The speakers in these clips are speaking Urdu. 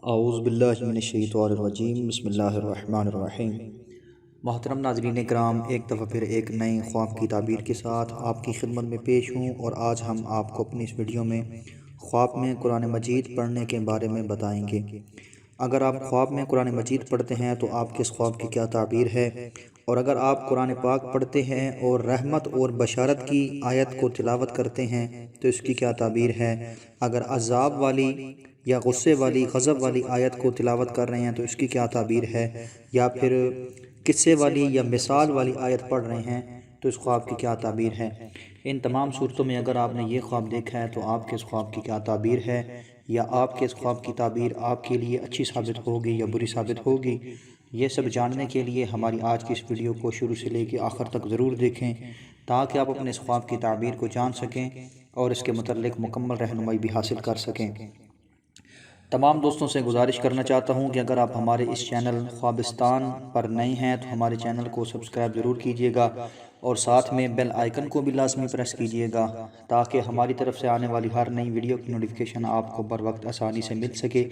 اعوذ باللہ من الشیطان الرجیم بسم اللہ الرحمن الرحیم۔ محترم ناظرین کرام، ایک دفعہ پھر ایک نئی خواب کی تعبیر کے ساتھ آپ کی خدمت میں پیش ہوں، اور آج ہم آپ کو اپنی اس ویڈیو میں خواب میں قرآن مجید پڑھنے کے بارے میں بتائیں گے۔ اگر آپ خواب میں قرآن مجید پڑھتے ہیں تو آپ کے اس خواب کی کیا تعبیر ہے، اور اگر آپ قرآن پاک پڑھتے ہیں اور رحمت اور بشارت کی آیت کو تلاوت کرتے ہیں تو اس کی کیا تعبیر ہے۔ اگر عذاب والی یا غصے والی غضب والی آیت کو تلاوت کر رہے ہیں تو اس کی کیا تعبیر ہے، یا پھر قصے والی یا مثال والی آیت پڑھ رہے ہیں تو اس خواب کی کیا تعبیر ہے۔ ان تمام صورتوں میں اگر آپ نے یہ خواب دیکھا ہے تو آپ کے اس خواب کی کیا تعبیر ہے، یا آپ کے اس خواب کی تعبیر آپ کے لیے اچھی ثابت ہوگی یا بری ثابت ہوگی، یہ سب جاننے کے لیے ہماری آج کی اس ویڈیو کو شروع سے لے کے آخر تک ضرور دیکھیں، تاکہ آپ اپنے اس خواب کی تعبیر کو جان سکیں اور اس کے متعلق مکمل رہنمائی بھی حاصل کر سکیں۔ تمام دوستوں سے گزارش کرنا چاہتا ہوں کہ اگر آپ ہمارے اس چینل خوابستان پر نئے ہیں تو ہمارے چینل کو سبسکرائب ضرور کیجئے گا، اور ساتھ میں بیل آئیکن کو بھی لازمی پریس کیجئے گا، تاکہ ہماری طرف سے آنے والی ہر نئی ویڈیو کی نوٹیفیکیشن آپ کو بر وقت آسانی سے مل سکے۔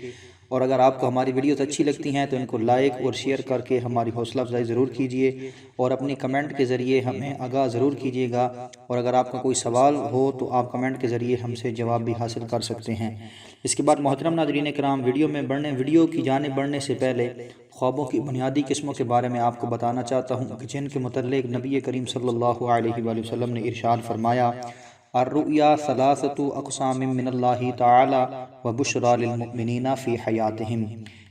اور اگر آپ کو ہماری ویڈیوز اچھی لگتی ہیں تو ان کو لائک اور شیئر کر کے ہماری حوصلہ افزائی ضرور کیجئے، اور اپنی کمنٹ کے ذریعے ہمیں آگاہ ضرور کیجئے گا، اور اگر آپ کا کوئی سوال ہو تو آپ کمنٹ کے ذریعے ہم سے جواب بھی حاصل کر سکتے ہیں۔ اس کے بعد محترم ناظرین کرام، ویڈیو کی جانب بڑھنے سے پہلے خوابوں کی بنیادی قسموں کے بارے میں آپ کو بتانا چاہتا ہوں، جن کے متعلق نبی کریم صلی اللہ علیہ وآلہ وسلم نے ارشاد فرمایا: الرؤیا ثلاثۃ اقسام من اللہ تعالی وبشریٰ للمؤمنین فی حیاتہم،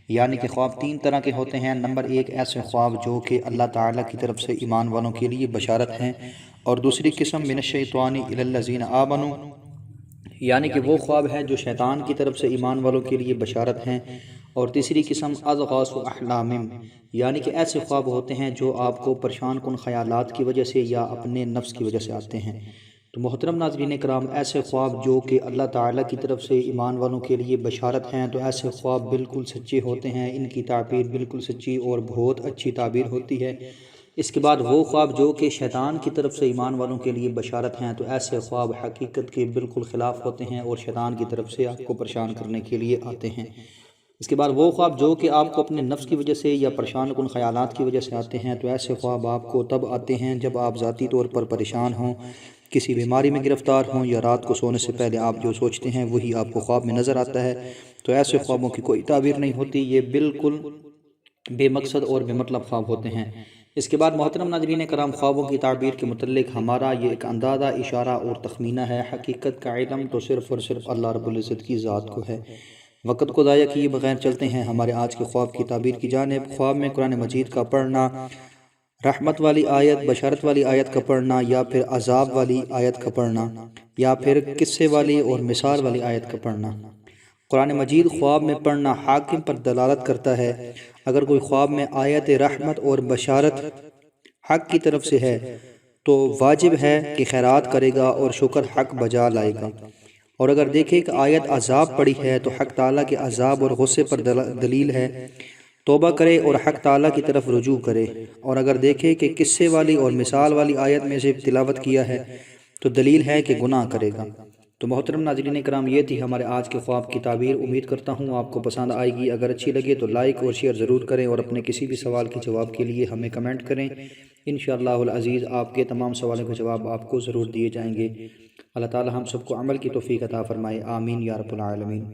یعنی کہ خواب تین طرح کے ہوتے ہیں۔ نمبر ایک، ایسے خواب جو کہ اللہ تعالیٰ کی طرف سے ایمان والوں کے لیے بشارت ہیں، اور دوسری قسم من الشیطان الی الذین آمنوا، یعنی کہ وہ خواب ہے جو شیطان کی طرف سے ایمان والوں کے لیے بشارت ہیں، اور تیسری قسم اضغاث احلام، یعنی کہ ایسے خواب ہوتے ہیں جو آپ کو پریشان کن خیالات کی وجہ سے یا اپنے نفس کی وجہ سے آتے ہیں۔ تو محترم ناظرین کرام، ایسے خواب جو کہ اللہ تعالیٰ کی طرف سے ایمان والوں کے لیے بشارت ہیں تو ایسے خواب بالکل سچے ہوتے ہیں، ان کی تعبیر بالکل سچی اور بہت اچھی تعبیر ہوتی ہے۔ اس کے بعد وہ خواب جو کہ شیطان کی طرف سے ایمان والوں کے لیے بشارت ہیں تو ایسے خواب حقیقت کے بالکل خلاف ہوتے ہیں اور شیطان کی طرف سے آپ کو پریشان کرنے کے لیے آتے ہیں۔ اس کے بعد وہ خواب جو کہ آپ کو اپنے نفس کی وجہ سے یا پریشان کن خیالات کی وجہ سے آتے ہیں تو ایسے خواب آپ کو تب آتے ہیں جب آپ ذاتی طور پر پریشان ہوں، کسی بیماری میں گرفتار ہوں، یا رات کو سونے سے پہلے آپ جو سوچتے ہیں وہی آپ کو خواب میں نظر آتا ہے، تو ایسے خوابوں کی کوئی تعبیر نہیں ہوتی، یہ بالکل بے مقصد اور بے مطلب خواب ہوتے ہیں۔ اس کے بعد محترم ناظرین کرام، خوابوں کی تعبیر کے متعلق ہمارا یہ ایک اندازہ، اشارہ اور تخمینہ ہے، حقیقت کا علم تو صرف اور صرف اللہ رب العزت کی ذات کو ہے۔ وقت کو ضائع کیے بغیر چلتے ہیں ہمارے آج کے خواب کی تعبیر کی جانب۔ خواب میں قرآن مجید کا پڑھنا، رحمت والی آیت، بشارت والی آیت کا پڑھنا، یا پھر عذاب والی آیت کا پڑھنا، یا پھر قصے والی اور مثال والی آیت کا پڑھنا۔ قرآن مجید خواب میں پڑھنا حاکم پر دلالت کرتا ہے۔ اگر کوئی خواب میں آیت رحمت اور بشارت حق کی طرف سے ہے تو واجب ہے کہ خیرات کرے گا اور شکر حق بجا لائے گا، اور اگر دیکھے کہ آیت عذاب پڑی ہے تو حق تعالیٰ کے عذاب اور غصے پر دلیل ہے، توبہ کرے اور حق تعالیٰ کی طرف رجوع کرے، اور اگر دیکھے کہ قصے والی اور مثال والی آیت میں سے تلاوت کیا ہے تو دلیل ہے کہ گناہ کرے گا۔ تو محترم ناظرین کرام، یہ تھی ہمارے آج کے خواب کی تعبیر۔ امید کرتا ہوں آپ کو پسند آئے گی۔ اگر اچھی لگے تو لائک اور شیئر ضرور کریں، اور اپنے کسی بھی سوال کے جواب کے لیے ہمیں کمنٹ کریں۔ انشاءاللہ العزیز آپ کے تمام سوالوں کے جواب آپ کو ضرور دیے جائیں گے۔ اللہ تعالی ہم سب کو عمل کی توفیق عطا فرمائے، آمین یا رب العالمین۔